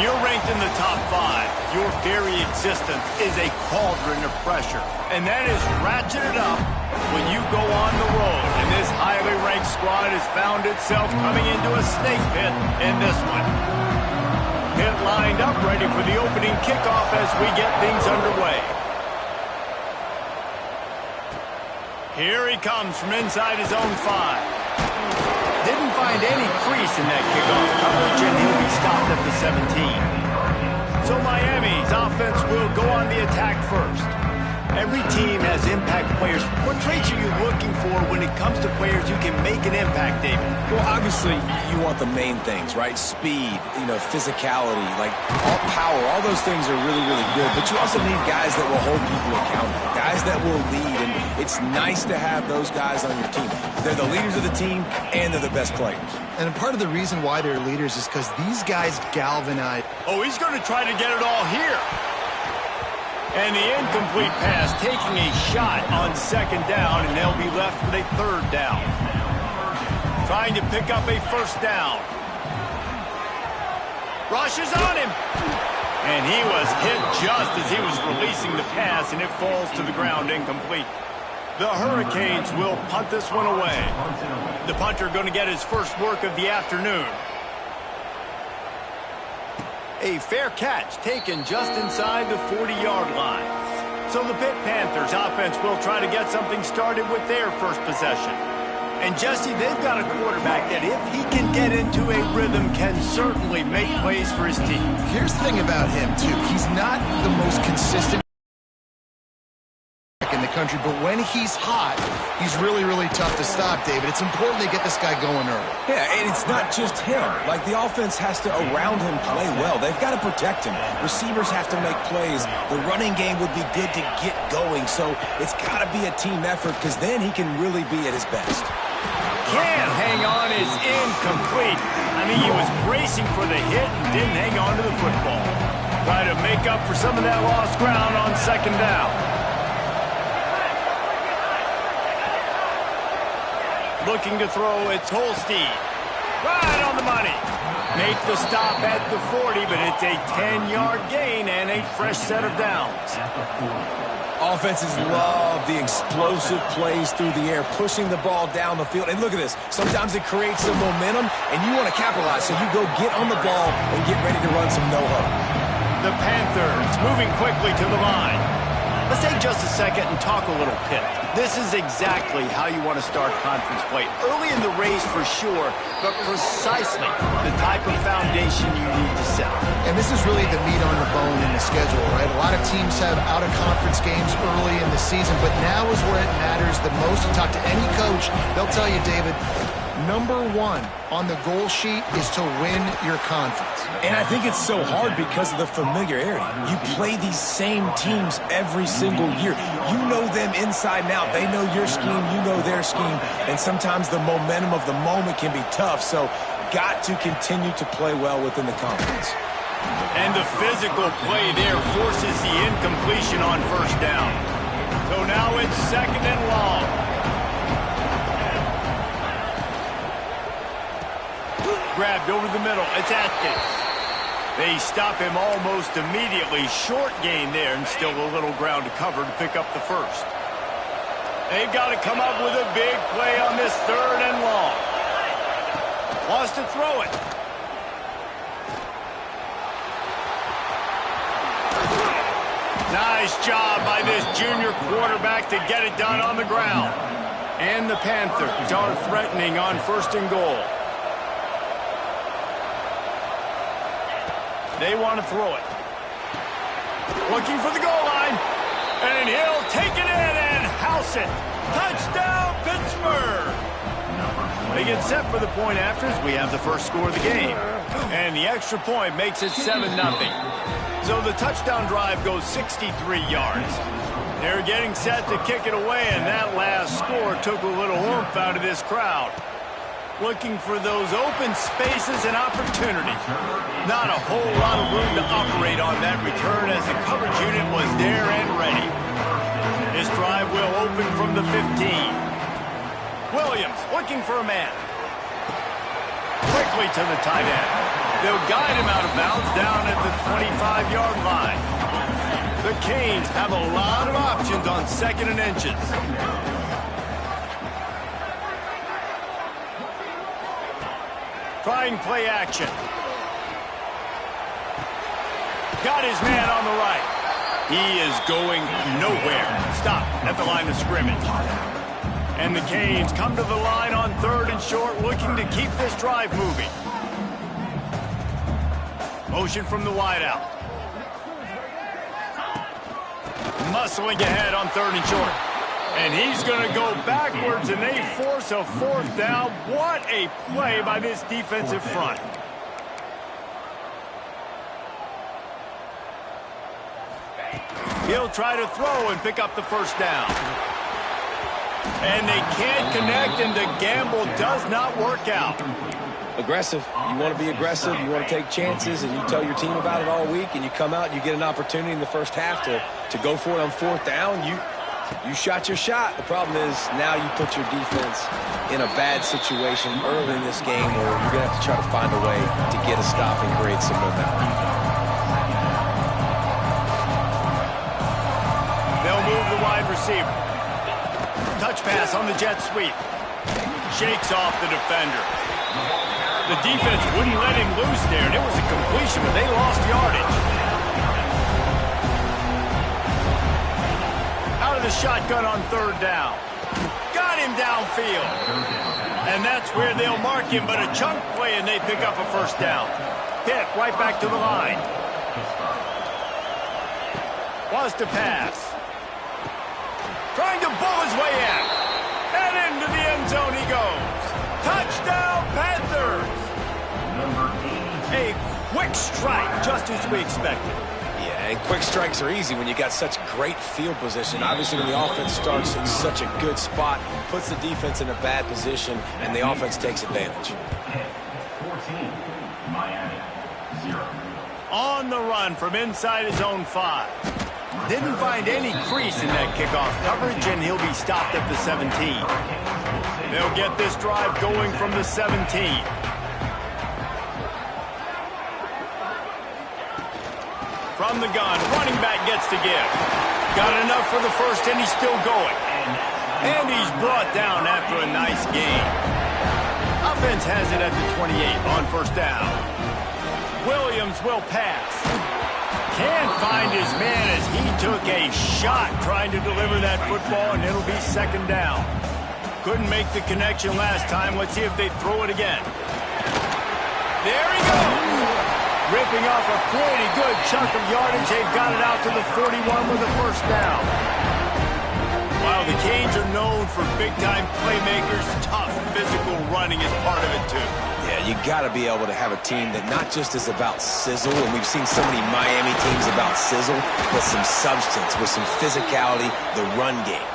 When you're ranked in the top 5, your very existence is a cauldron of pressure. And that is ratcheted up when you go on the road. And this highly ranked squad has found itself coming into a snake pit in this one. Pit lined up, ready for the opening kickoff as we get things underway. Here he comes from inside his own 5. Didn't find any crease in that kickoff coverage, and he'll be stopped at the 17. So Miami's offense will go on the attack first. Every team has impact players. What traits are you looking for when it comes to players who can make an impact, David? Well, obviously, you want the main things, right? Speed, physicality, like all power. All those things are really, really good. But you also need guys that will hold people accountable, guys that will lead. And it's nice to have those guys on your team. They're the leaders of the team, and they're the best players. And part of the reason why they're leaders is because these guys galvanize. Oh, he's going to try to get it all here. And the incomplete pass taking a shot on 2nd down, and they'll be left with a 3rd down. Trying to pick up a 1st down. Rushes on him. And he was hit just as he was releasing the pass, and it falls to the ground incomplete. The Hurricanes will punt this one away. The punter going to get his first work of the afternoon. A fair catch taken just inside the 40-yard line. So the Pitt Panthers offense will try to get something started with their first possession. And Jesse, they've got a quarterback that if he can get into a rhythm can certainly make plays for his team. Here's the thing about him, too. He's not the most consistent in the country, but when he's hot, he's really, really tough to stop, David. It's important they get this guy going early. Yeah, and it's not just him. Like, the offense has to, around him, play well. They've got to protect him. Receivers have to make plays. The running game would be good to get going, so it's got to be a team effort because then he can really be at his best. Can't hang on is incomplete. I mean, he was bracing for the hit and didn't hang on to the football. Try to make up for some of that lost ground on 2nd down. Looking to throw, it's Holstein. Right on the money. Make the stop at the 40, but it's a 10-yard gain and a fresh set of downs. Offenses love the explosive plays through the air, pushing the ball down the field. And look at this. Sometimes it creates some momentum, and you want to capitalize. So you go get on the ball and get ready to run some no-huddle. The Panthers moving quickly to the line. Let's take just a second and talk a little Pitt. This is exactly how you want to start conference play. Early in the race for sure, but precisely the type of foundation you need to set. And this is really the meat on the bone in the schedule, right? A lot of teams have out-of-conference games early in the season, but now is where it matters the most. You talk to any coach, they'll tell you, David, number 1 on the goal sheet is to win your conference. And I think it's so hard because of the familiarity. You play these same teams every single year. You know them inside and out. They know your scheme, you know their scheme, and sometimes the momentum of the moment can be tough, so got to continue to play well within the conference. And the physical play there forces the incompletion on 1st down. So now it's 2nd and long. Grabbed over the middle. It's Atkins. They stop him almost immediately. Short gain there and still a little ground to cover to pick up the 1st. They've got to come up with a big play on this 3rd and long. Wants to throw it. Nice job by this junior quarterback to get it done on the ground. And the Panthers are threatening on 1st and goal. They want to throw it. Looking for the goal line. And he'll take it in and house it. Touchdown, Pittsburgh. They get set for the point afters. We have the first score of the game. And the extra point makes it 7-0. So the touchdown drive goes 63 yards. They're getting set to kick it away, and that last score took a little oomph out of this crowd. Looking for those open spaces and opportunities. Not a whole lot of room to operate on that return as the coverage unit was there and ready. This drive will open from the 15. Williams looking for a man. Quickly to the tight end. They'll guide him out of bounds down at the 25-yard line. The Canes have a lot of options on 2nd and inches. Trying play action. Got his man on the right. He is going nowhere. Stop at the line of scrimmage. And the Canes come to the line on 3rd and short, looking to keep this drive moving. Motion from the wideout. Muscling ahead on 3rd and short. And he's going to go backwards, and they force a 4th down. What a play by this defensive front. He'll try to throw and pick up the 1st down. And they can't connect, and the gamble does not work out. Aggressive. You want to be aggressive. You want to take chances, and you tell your team about it all week, and you come out and you get an opportunity in the first half to go for it on 4th down. You shot your shot. The problem is now you put your defense in a bad situation early in this game where you're going to have to try to find a way to get a stop and create some momentum. They'll move the wide receiver. Touch pass on the jet sweep. Shakes off the defender. The defense wouldn't let him loose there, and it was a completion, but they lost yardage. Out of the shotgun on 3rd down. Got him downfield. And that's where they'll mark him, but a chunk play, and they pick up a 1st down. Pitt right back to the line. Wants to pass. Trying to bull his way in. And into the end zone he goes. Touchdown, Panthers! A quick strike, just as we expected. Yeah, and quick strikes are easy when you got such great field position. Obviously, when the offense starts in such a good spot, puts the defense in a bad position, and the offense takes advantage. 14, Miami, 0. On the run from inside his own 5. Didn't find any crease in that kickoff coverage, and he'll be stopped at the 17. They'll get this drive going from the 17. From the gun, running back gets to give. Got enough for the 1st, and he's still going. And he's brought down after a nice gain. Offense has it at the 28 on 1st down. Williams will pass. Can't find his man as he took a shot trying to deliver that football, and it'll be 2nd down. Couldn't make the connection last time. Let's see if they throw it again. There he goes. Ripping off a pretty good chunk of yardage. They've got it out to the 41 with a 1st down. While the Canes are known for big-time playmakers, tough physical running is part of it, too. Yeah, you got to be able to have a team that not just is about sizzle, and we've seen so many Miami teams about sizzle, but some substance with some physicality, the run game.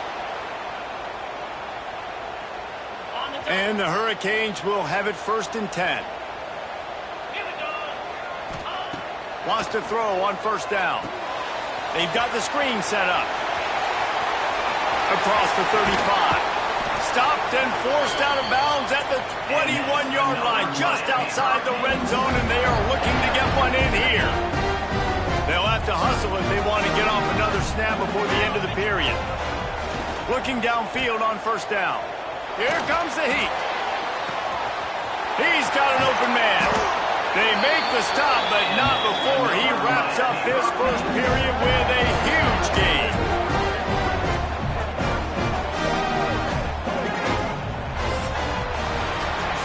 And the Hurricanes will have it 1st and 10. Wants to throw on 1st down. They've got the screen set up. Across the 35. Stopped and forced out of bounds at the 21-yard line, just outside the red zone, and they are looking to get one in here. They'll have to hustle if they want to get off another snap before the end of the period. Looking downfield on 1st down. Here comes the heat. He's got an open man. They make the stop, but not before he wraps up this 1st period with a huge gain.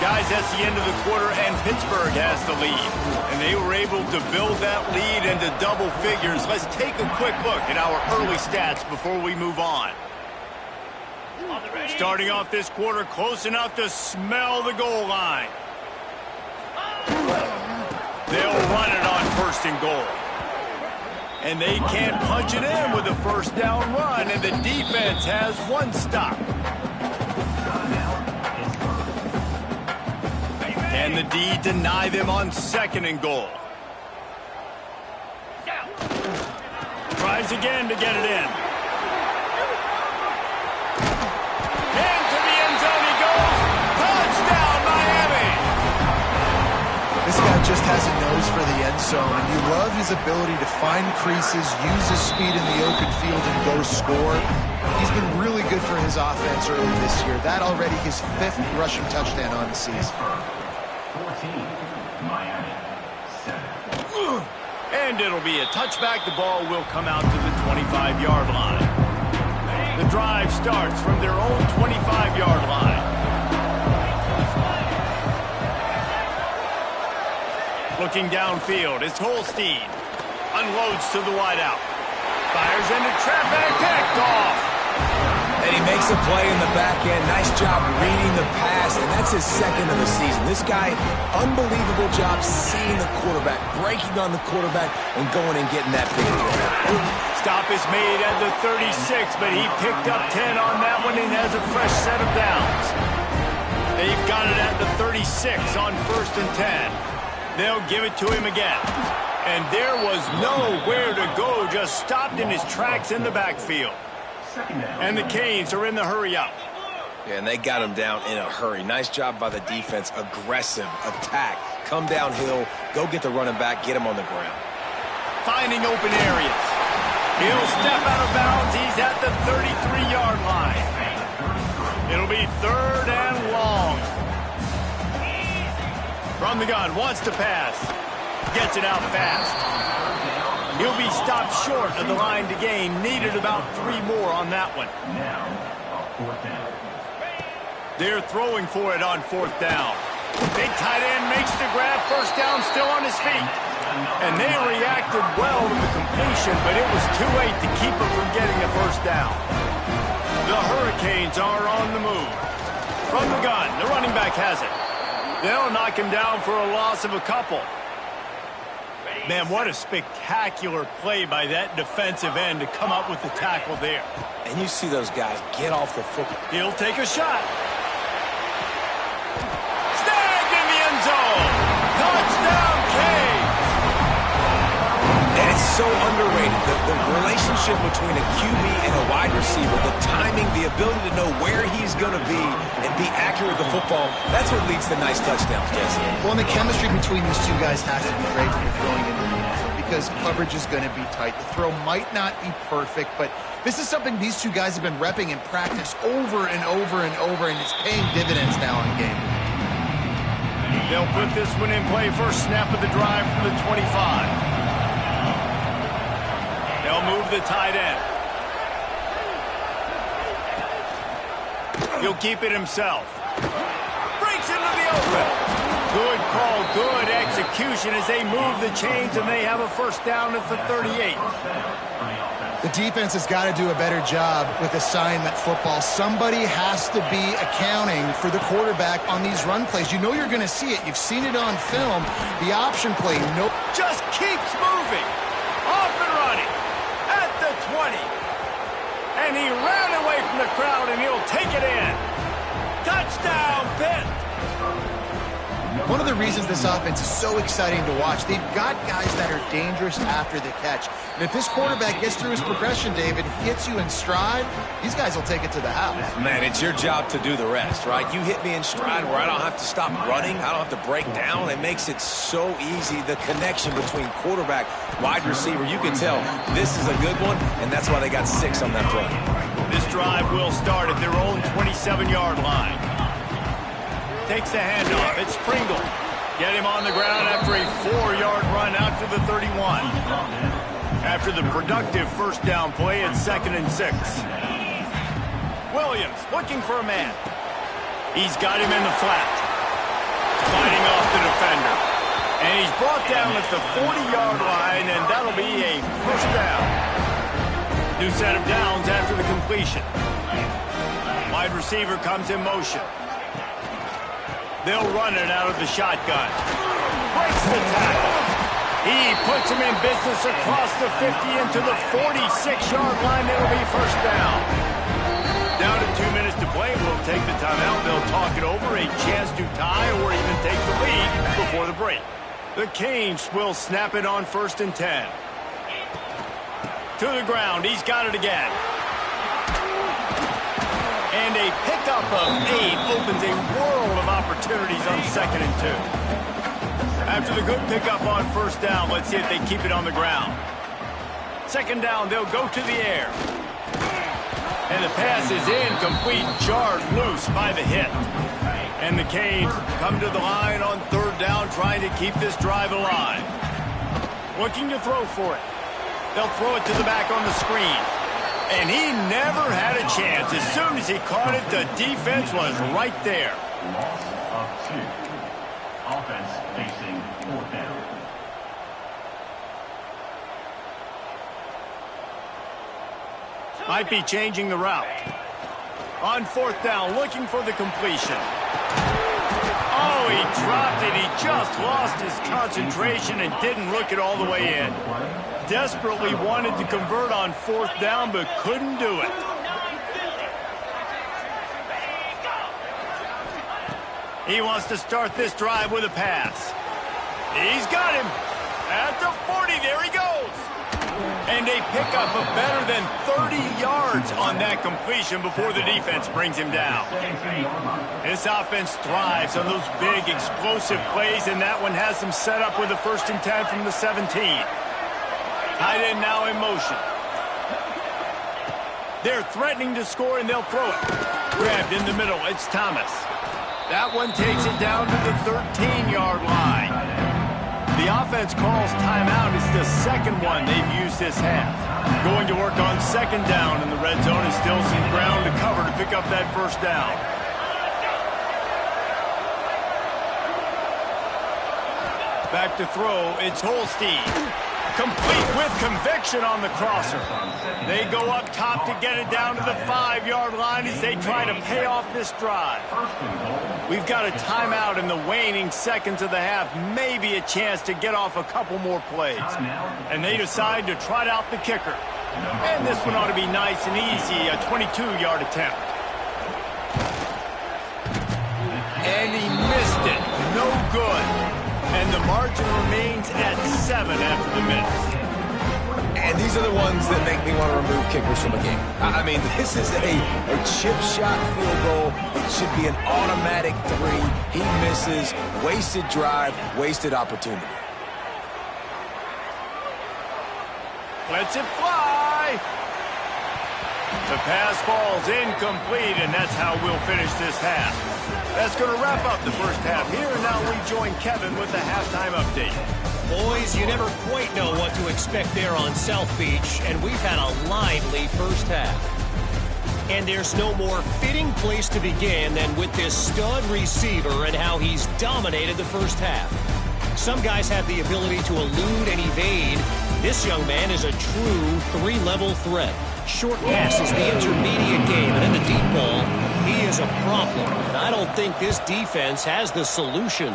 Guys, that's the end of the quarter, and Pittsburgh has the lead. And they were able to build that lead into double figures. Let's take a quick look at our early stats before we move on. Starting off this quarter, close enough to smell the goal line. They'll run it on 1st and goal. And they can't punch it in with a 1st down run, and the defense has 1 stop. And the D deny them on 2nd and goal. Tries again to get it in. Into the end zone he goes. Touchdown, Miami! This guy just has a nose for the end zone, and you love his ability to find creases, use his speed in the open field, and go score. He's been really good for his offense early this year. That already his 5th rushing touchdown on the season. 14, Miami, 7. And it'll be a touchback. The ball will come out to the 25-yard line. The drive starts from their own 25-yard line. Looking downfield, it's Holstein. Unloads to the wideout. Fires into traffic, picked off. And he makes a play in the back end. Nice job reading the pass, and that's his 2nd of the season. This guy, unbelievable job seeing the quarterback, breaking on the quarterback, and going and getting that big throw. Stop is made at the 36, but he picked up 10 on that one and has a fresh set of downs. They've got it at the 36 on 1st and 10. They'll give it to him again. And there was nowhere to go, just stopped in his tracks in the backfield. And the Canes are in the hurry-up. Yeah, and they got him down in a hurry. Nice job by the defense. Aggressive attack. Come downhill, go get the running back, get him on the ground. Finding open areas. He'll step out of bounds. He's at the 33-yard line. It'll be 3rd and long. From the gun, wants to pass. Gets it out fast. He'll be stopped short of the line to gain. Needed about 3 more on that one. Now, 4th down. They're throwing for it on 4th down. Big tight end makes the grab. 1st down, still on his feet. And they reacted well to the completion, but it was too late to keep him from getting a 1st down. The Hurricanes are on the move. From the gun, the running back has it. They'll knock him down for a loss of a couple. Man, what a spectacular play by that defensive end to come up with the tackle there. And you see those guys get off the football. He'll take a shot. Snagged in the end zone. Touchdown, Canes. And it's so underrated. The relationship between a QB and a wide receiver, the timing, the ability to know where he's going to be and be accurate with the football, that's what leads to nice touchdowns, Jesse. Well, and the chemistry between these two guys has to be great when you're throwing into the end zone because coverage is going to be tight. The throw might not be perfect, but this is something these two guys have been repping in practice over and over and over, and it's paying dividends now in game. They'll put this one in play. First snap of the drive from the 25. They'll move the tight end. He'll keep it himself. Breaks into the open. Good call, good execution as they move the chains, and they have a 1st down at the 38. The defense has got to do a better job with assignment football. Somebody has to be accounting for the quarterback on these run plays. You know you're going to see it. You've seen it on film. The option play, just keeps moving. Off and running at the 20. And he ran away from the crowd, and he'll take it in. Touchdown, Pitt. One of the reasons this offense is so exciting to watch, they've got guys that are dangerous after the catch. And if this quarterback gets through his progression, David, hits you in stride, these guys will take it to the house. Man, it's your job to do the rest, right? You hit me in stride where I don't have to stop running. I don't have to break down. It makes it so easy. The connection between quarterback, wide receiver, you can tell this is a good one, and that's why they got 6 on that play. This drive will start at their own 27-yard line. Takes the handoff. It's Pringle. Get him on the ground after a 4-yard run out to the 31. After the productive 1st down play, it's 2nd and 6. Williams looking for a man. He's got him in the flat. Fighting off the defender. And he's brought down at the 40-yard line, and that'll be a 1st down. New set of downs after the completion. Wide receiver comes in motion. They'll run it out of the shotgun. Breaks the tackle. He puts him in business across the 50 into the 46-yard line. It'll be 1st down. Down to 2 minutes to play. We'll take the timeout. They'll talk it over. A chance to tie or even take the lead before the break. The Canes will snap it on 1st and 10. To the ground. He's got it again. And a pickup of 8 opens a world of opportunities on 2nd and 2. After the good pickup on first down, let's see if they keep it on the ground. Second down, they'll go to the air. And the pass is incomplete, jarred loose by the hit. And the Canes come to the line on third down, trying to keep this drive alive. Looking to throw for it. They'll throw it to the back on the screen. And he never had a chance. As soon as he caught it, the defense was right there. Loss of 2. Offense facing fourth down. Might be changing the route. On fourth down, looking for the completion. Oh, he dropped it. He just lost his concentration and didn't look it all the way in. Desperately wanted to convert on fourth down, but couldn't do it. He wants to start this drive with a pass. He's got him. At the 40, there he goes. And they pick up a better than 30 yards on that completion before the defense brings him down. This offense thrives on those big, explosive plays, and that one has them set up with a 1st and 10 from the 17. Tight end now in motion. They're threatening to score, and they'll throw it. Grabbed in the middle, it's Thomas. That one takes it down to the 13-yard line. The offense calls timeout. It's the second one they've used this half. Going to work on second down, and the red zone is still some ground to cover to pick up that first down. Back to throw, it's Holstein. Complete with conviction on the crosser. They go up top to get it down to the 5-yard line as they try to pay off this drive. We've got a timeout in the waning seconds of the half, maybe a chance to get off a couple more plays. And they decide to trot out the kicker. And this one ought to be nice and easy, a 22-yard attempt. And he missed it. No good. And the margin remains at 7 after the miss. And these are the ones that make me want to remove kickers from a game. I mean, this is a chip shot field goal. It should be an automatic 3. He misses. Wasted drive, wasted opportunity. Lets it fly. The pass falls incomplete, and that's how we'll finish this half. That's going to wrap up the first half here, and now we join Kevin with the halftime update. Boys, you never quite know what to expect there on South Beach, and we've had a lively first half. And there's no more fitting place to begin than with this stud receiver and how he's dominated the first half. Some guys have the ability to elude and evade. This young man is a true 3-level threat. Short pass is the intermediate game, and in the deep ball, he is a problem. And I don't think this defense has the solution.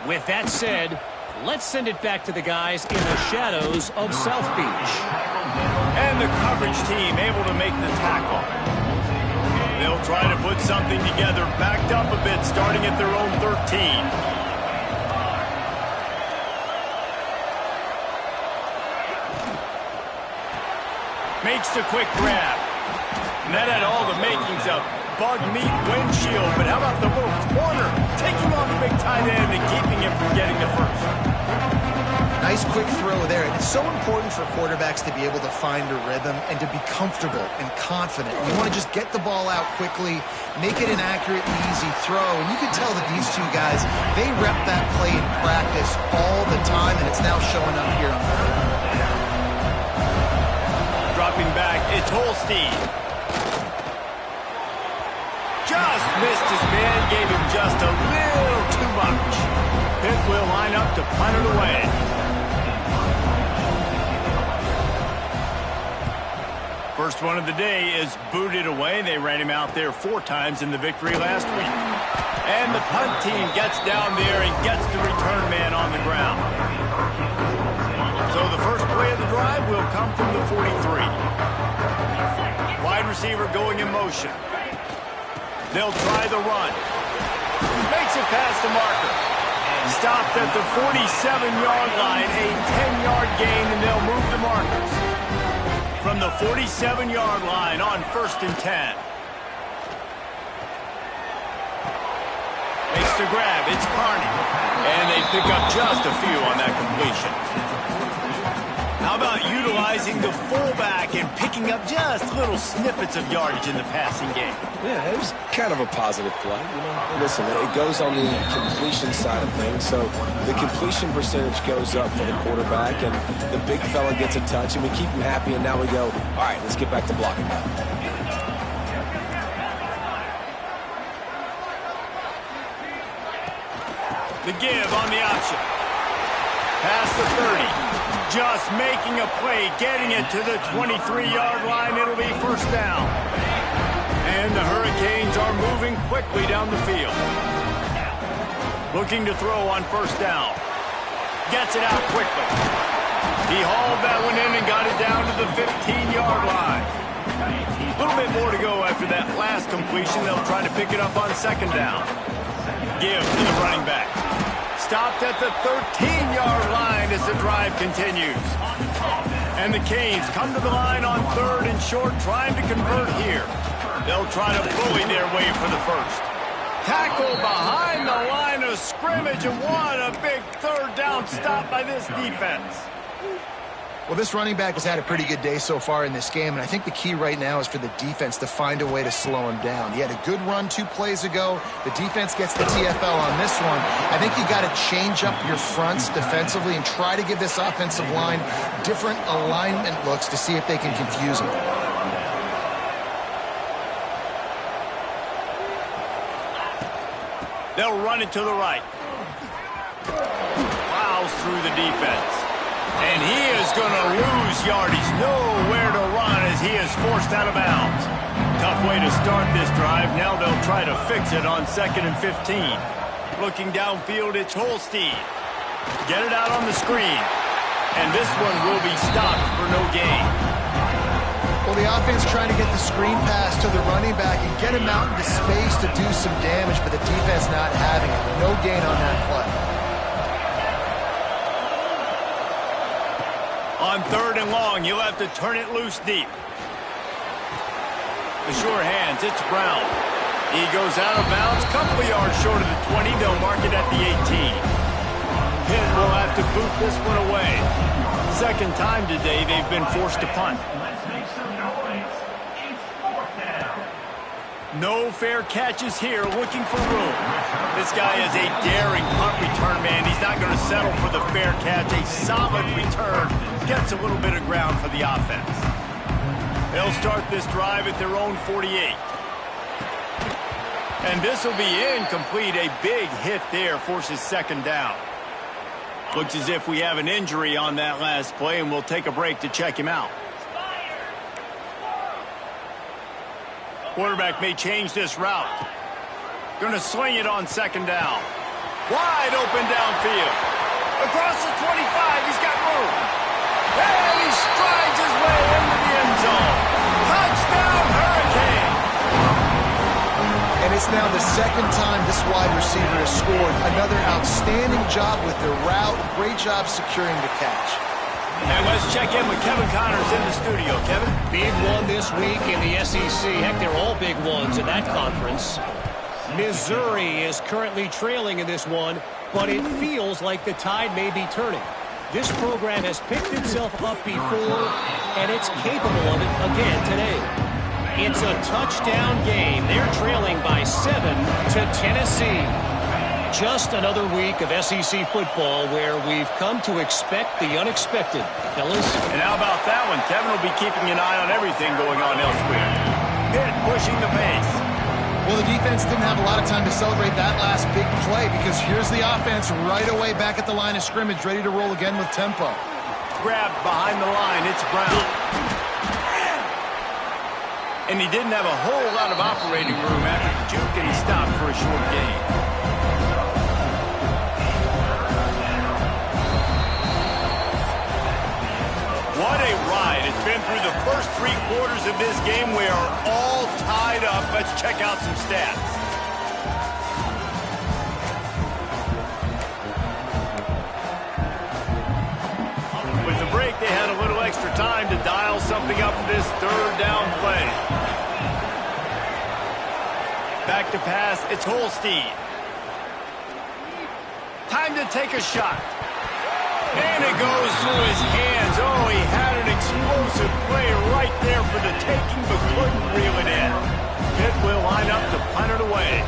With that said, let's send it back to the guys in the shadows of South Beach. And the coverage team able to make the tackle. They'll try to put something together, backed up a bit, starting at their own 13. Makes the quick grab. And that had all the makings of bug meat windshield. But how about the little corner taking on the big tight end and keeping him from getting the first? Nice quick throw there. And it's so important for quarterbacks to be able to find a rhythm and to be comfortable and confident. You want to just get the ball out quickly, make it an accurate and easy throw. And you can tell that these two guys, they rep that play in practice all the time, and it's now showing up here on the field. Dropping back, it's Holstein. Just missed his man, gave him just a little too much. Pitt will line up to punt it away. First one of the day is booted away. They ran him out there 4 times in the victory last week. And the punt team gets down there and gets the return man on the ground. So the first play of the drive will come from the 43. Wide receiver going in motion. They'll try the run. Makes it past the marker. Stopped at the 47-yard line, a 10-yard gain, and they'll move the markers. From the 47-yard line on 1st and 10. Makes the grab. It's Carney. And they pick up just a few on that completion. How about utilizing the fullback and picking up just little snippets of yardage in the passing game? Yeah, it was kind of a positive play. You know, listen, it goes on the completion side of things, so the completion percentage goes up for the quarterback, and the big fella gets a touch, and we keep him happy, and now we go, all right, let's get back to blocking now. The give on the option. Past the 30. Just making a play, getting it to the 23-yard line. It'll be first down. And the Hurricanes are moving quickly down the field. Looking to throw on first down. Gets it out quickly. He hauled that one in and got it down to the 15-yard line. A little bit more to go after that last completion. They'll try to pick it up on second down. Give to the running back. Stopped at the 13-yard line as the drive continues. And the Canes come to the line on third and short, trying to convert here. They'll try to bully their way for the first. Tackle behind the line of scrimmage, and what a big third down stop by this defense. Well, this running back has had a pretty good day so far in this game, and I think the key right now is for the defense to find a way to slow him down. He had a good run 2 plays ago. The defense gets the TFL on this one. I think you got to change up your fronts defensively and try to give this offensive line different alignment looks to see if they can confuse him. They'll run it to the right. Plows through the defense. And he is going to lose yardage. Nowhere to run as he is forced out of bounds. Tough way to start this drive. Now they'll try to fix it on 2nd and 15. Looking downfield, it's Holstein. Get it out on the screen. And this one will be stopped for no gain. Well, the offense trying to get the screen pass to the running back and get him out into space to do some damage, but the defense not having it. No gain on that play. On 3rd and long, you'll have to turn it loose deep. The sure hands, it's Brown. He goes out of bounds, couple yards short of the 20. They'll mark it at the 18. Pitt will have to boot this one away. Second time today they've been forced to punt. Let's make some noise. It's 4th down. No fair catches here, looking for room. This guy is a daring punt return man. He's not going to settle for the fair catch. A solid return gets a little bit of ground for the offense. They'll start this drive at their own 48. And this will be incomplete. A big hit there forces second down. Looks as if we have an injury on that last play, and we'll take a break to check him out. Quarterback may change this route. Going to sling it on second down. Wide open downfield. Across the 25, he's got room. And he strides his way into the end zone. Touchdown, Hurricane! And it's now the second time this wide receiver has scored. Another outstanding job with the route. Great job securing the catch. And let's check in with Kevin Connors in the studio. Kevin? Big one this week in the SEC. Heck, they're all big ones in that conference. Missouri is currently trailing in this one, but it feels like the tide may be turning. This program has picked itself up before, and it's capable of it again today. It's a touchdown game. They're trailing by 7 to Tennessee. Just another week of SEC football where we've come to expect the unexpected, fellas. And how about that one? Kevin will be keeping an eye on everything going on elsewhere. Pitt pushing the pace. Well, the defense didn't have a lot of time to celebrate that last big play because here's the offense right away back at the line of scrimmage, ready to roll again with tempo. Grabbed behind the line, it's Brown. And he didn't have a whole lot of operating room after the juke, and he stopped for a short gain. What a ride. It's been through the first 3 quarters of this game. We are all tied up. Let's check out some stats. With the break, they had a little extra time to dial something up for this third down play. Back to pass, it's Holstein. Time to take a shot. And it goes through his hands. Oh, he had an explosive play right there for the taking, but couldn't reel it in. Pitt will line up to punt it away.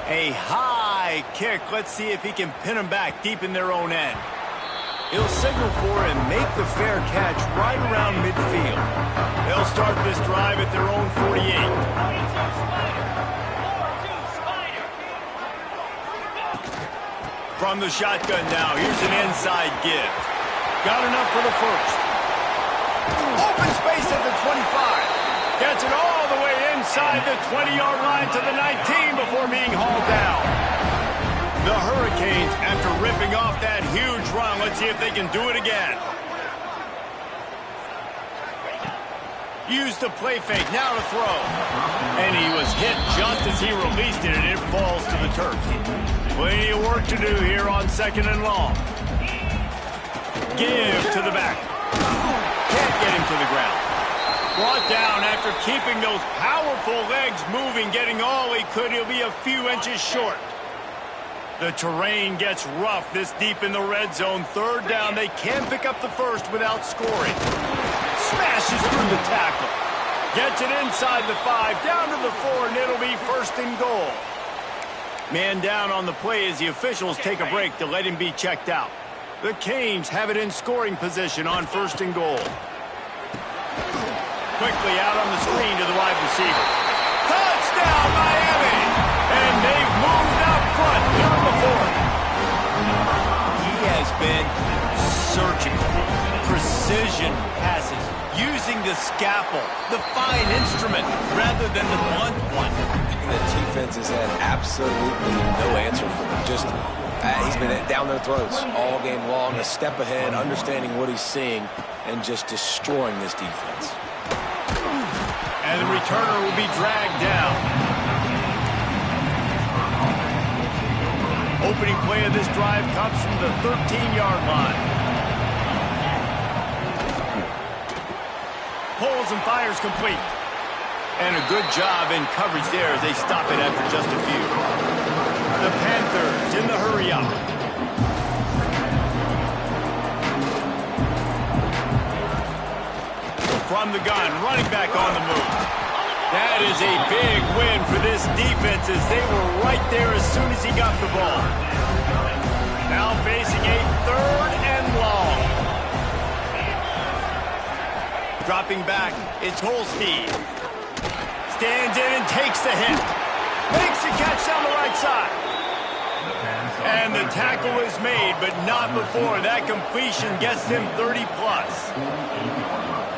A high kick. Let's see if he can pin him back deep in their own end. He'll signal for and make the fair catch right around midfield. They'll start this drive at their own 48. From the shotgun now, here's an inside give. Got enough for the first. Open space at the 25. Gets it all the way inside the 20-yard line to the 19 before being hauled down. The Hurricanes, after ripping off that huge run, let's see if they can do it again. Used the play fake, now to throw. And he was hit just as he released it, and it falls to the turf. Plenty of work to do here on 2nd and long. Give to the back. Can't get him to the ground. Brought down after keeping those powerful legs moving, getting all he could. He'll be a few inches short. The terrain gets rough this deep in the red zone. 3rd down, they can pick up the first without scoring. Smashes through the tackle. Gets it inside the 5, down to the 4, and it'll be 1st and goal. Man down on the play as the officials take a break to let him be checked out. The Canes have it in scoring position on 1st and goal. Quickly out on the screen to the wide receiver. Touchdown, Miami! And they've moved up front here in the 4th. He has been surgical. Precision passes. Using the scalpel, the fine instrument, rather than the blunt one. And the defense has had absolutely no answer for him. Just, he's been down their throats all game long, a step ahead, understanding what he's seeing, and just destroying this defense. And the returner will be dragged down. Opening play of this drive comes from the 13-yard line. Pulls and fires complete. And a good job in coverage there as they stop it after just a few. The Panthers in the hurry up. From the gun, running back on the move. That is a big win for this defense as they were right there as soon as he got the ball. Now facing a 3rd and long. Dropping back, it's Holstein. Stands in and takes the hit. Makes the catch down the right side. And the tackle is made, but not before. That completion gets them 30-plus.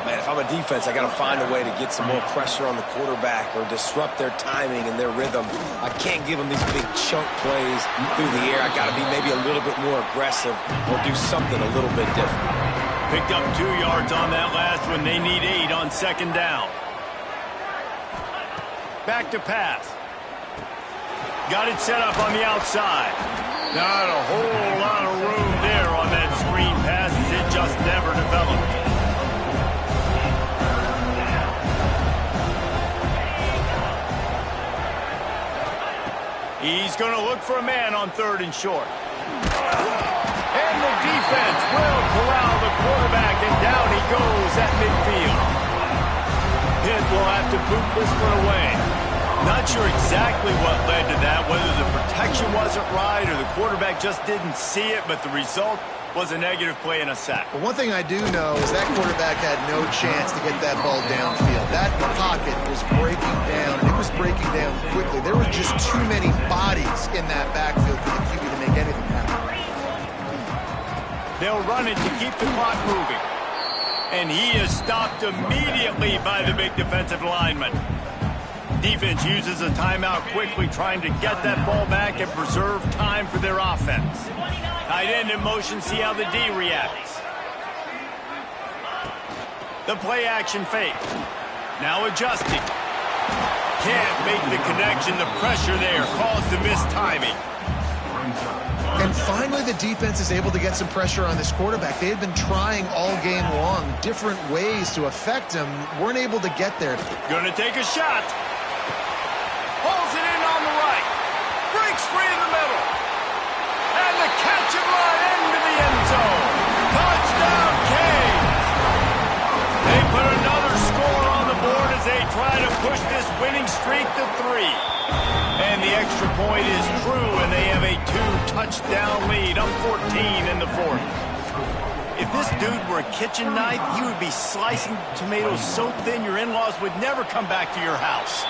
Man, if I'm a defense, I got to find a way to get some more pressure on the quarterback or disrupt their timing and their rhythm. I can't give them these big chunk plays through the air. I got to be maybe a little bit more aggressive or do something a little bit different. Picked up 2 yards on that last one. They need 8 on 2nd down. Back to pass. Got it set up on the outside. Not a whole lot of room there on that screen pass as it just never developed. He's going to look for a man on 3rd and short. And the defense will corral the quarterback, and down he goes at midfield. Pitt will have to boot this one away. Not sure exactly what led to that, whether the protection wasn't right or the quarterback just didn't see it, but the result was a negative play and a sack. But one thing I do know is that quarterback had no chance to get that ball downfield. That pocket was breaking down, and it was breaking down quickly. There were just too many bodies in that backfield for the QB to make anything happen. They'll run it to keep the clock moving. And he is stopped immediately by the big defensive lineman. Defense uses a timeout quickly, trying to get that ball back and preserve time for their offense. Tight end in motion, see how the D reacts. The play action fake. Now adjusting. Can't make the connection. The pressure there caused the mistiming. And finally, the defense is able to get some pressure on this quarterback. They had been trying all game long different ways to affect him. Weren't able to get there. Gonna take a shot. Pulls it in on the right. Breaks free in the middle. launching right into the end zone. Touchdown, Canes. They put another score on the board as they try to push this winning streak to 3. And the extra point is true, and they have a 2-touchdown lead, up 14 in the fourth. If this dude were a kitchen knife, he would be slicing tomatoes so thin your in-laws would never come back to your house.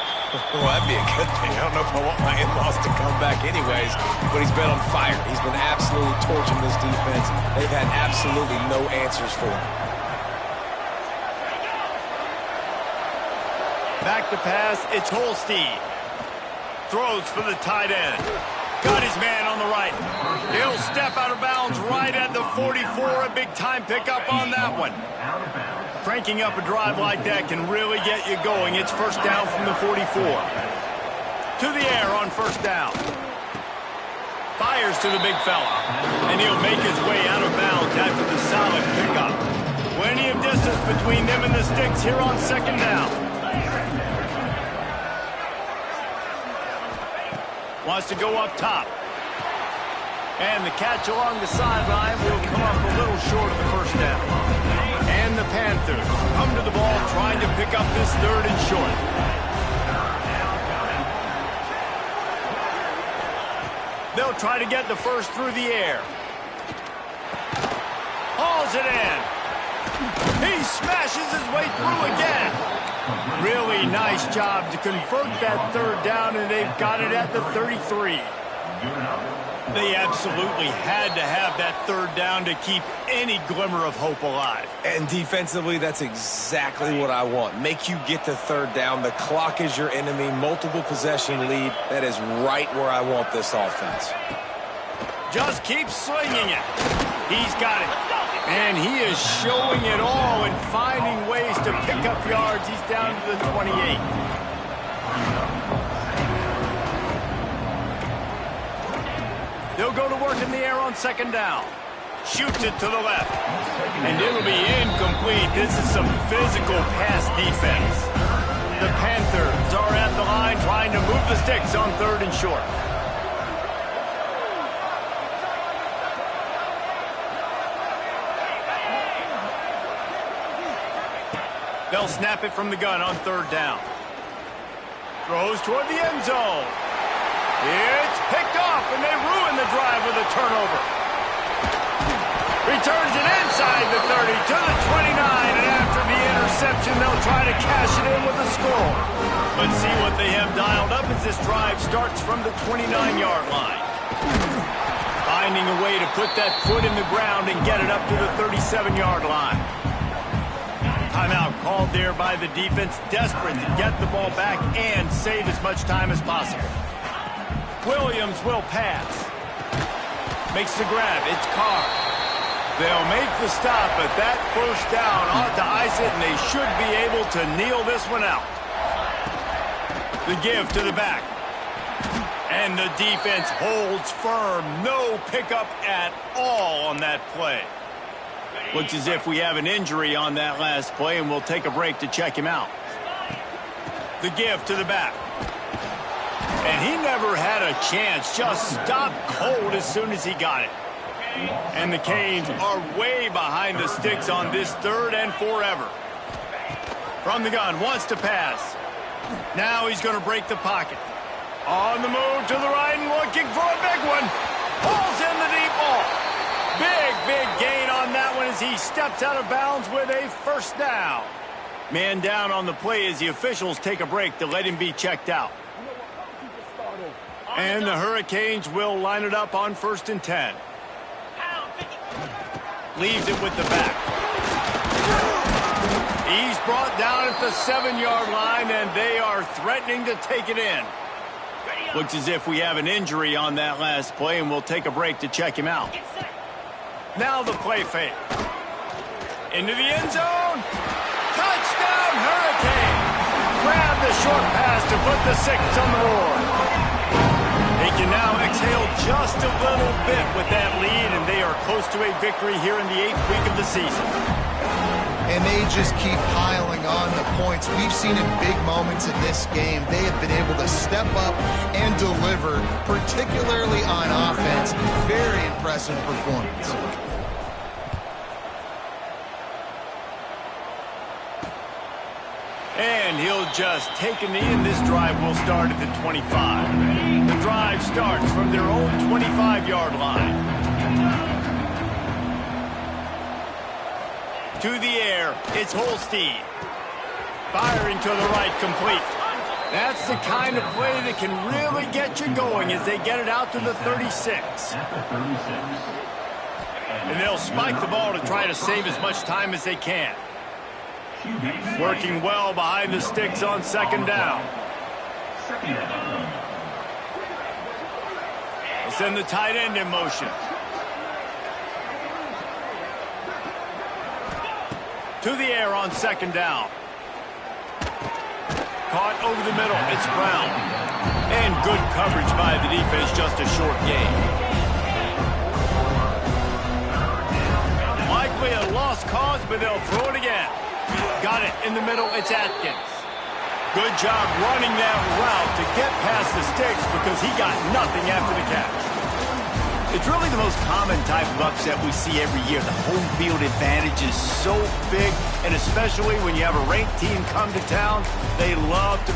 Well, that'd be a good thing. I don't know if I want my in-laws to come back anyways, but he's been on fire. He's been absolutely torching this defense. They've had absolutely no answers for him. Back to pass, it's Holstein. Throws for the tight end. Got his man on the right. He'll step out of bounds right at the 44. A big-time pickup on that one. Cranking up a drive like that can really get you going. It's first down from the 44. To the air on first down. Fires to the big fella. And he'll make his way out of bounds after the solid pickup. Plenty of distance between them and the sticks here on second down. Wants to go up top. And the catch along the sideline will come up a little short of the first down. And the Panthers come to the ball trying to pick up this third and short. They'll try to get the first through the air. Hauls it in. He smashes his way through again. Really nice job to convert that third down, and they've got it at the 33. They absolutely had to have that third down to keep any glimmer of hope alive. And defensively, that's exactly what I want. Make you get the third down. The clock is your enemy. Multiple possession lead. That is right where I want this offense. Just keep slinging it. He's got it. And he is showing it all and finding ways to pick up yards. He's down to the 28. They'll go to work in the air on second down. Shoots it to the left. And it'll be incomplete. This is some physical pass defense. The Panthers are at the line trying to move the sticks on third and short. They'll snap it from the gun on third down. Throws toward the end zone. It's picked off, and they ruin the drive with a turnover. Returns it inside the 30 to the 29, and after the interception, they'll try to cash it in with a score. But see what they have dialed up as this drive starts from the 29-yard line. Finding a way to put that foot in the ground and get it up to the 37-yard line. Timeout called there by the defense, desperate to get the ball back and save as much time as possible. Williams will pass. Makes the grab. It's Carr. They'll make the stop, but that first down ought to ice it, and they should be able to kneel this one out. The give to the back. And the defense holds firm. No pickup at all on that play. Looks as if we have an injury on that last play, and we'll take a break to check him out. The give to the back. And he never had a chance. Just stopped cold as soon as he got it. And the Canes are way behind the sticks on this third and forever. From the gun, wants to pass. Now he's going to break the pocket. On the move to the right and looking for a big one. Pulls in the deep ball. Big gain on that one as he steps out of bounds with a first down. Man down on the play as the officials take a break to let him be checked out. And the Hurricanes will line it up on 1st and 10. Leaves it with the back. He's brought down at the 7-yard line, and they are threatening to take it in. Looks as if we have an injury on that last play, and we'll take a break to check him out. Now the play fake. Into the end zone. Touchdown, Hurricane. Grab the short pass to put the 6 on the board. They can now exhale just a little bit with that lead, and they are close to a victory here in the 8th week of the season. And they just keep piling on the points. We've seen in big moments in this game, they have been able to step up and deliver, particularly on offense. Very impressive performance. And he'll just take a knee, and this drive will start at the 25. The drive starts from their own 25-yard line. To the air, it's Holstein. Firing to the right, complete. That's the kind of play that can really get you going as they get it out to the 36. And they'll spike the ball to try to save as much time as they can. Working well behind the sticks on second down. They send the tight end in motion. To the air on second down. Caught over the middle. It's Brown. And good coverage by the defense, just a short gain. Likely a lost cause, but they'll throw it again. Got it in the middle. It's Atkins. Good job running that route to get past the sticks because he got nothing after the catch. It's really the most common type of upset we see every year. The home field advantage is so big, and especially when you have a ranked team come to town, they love to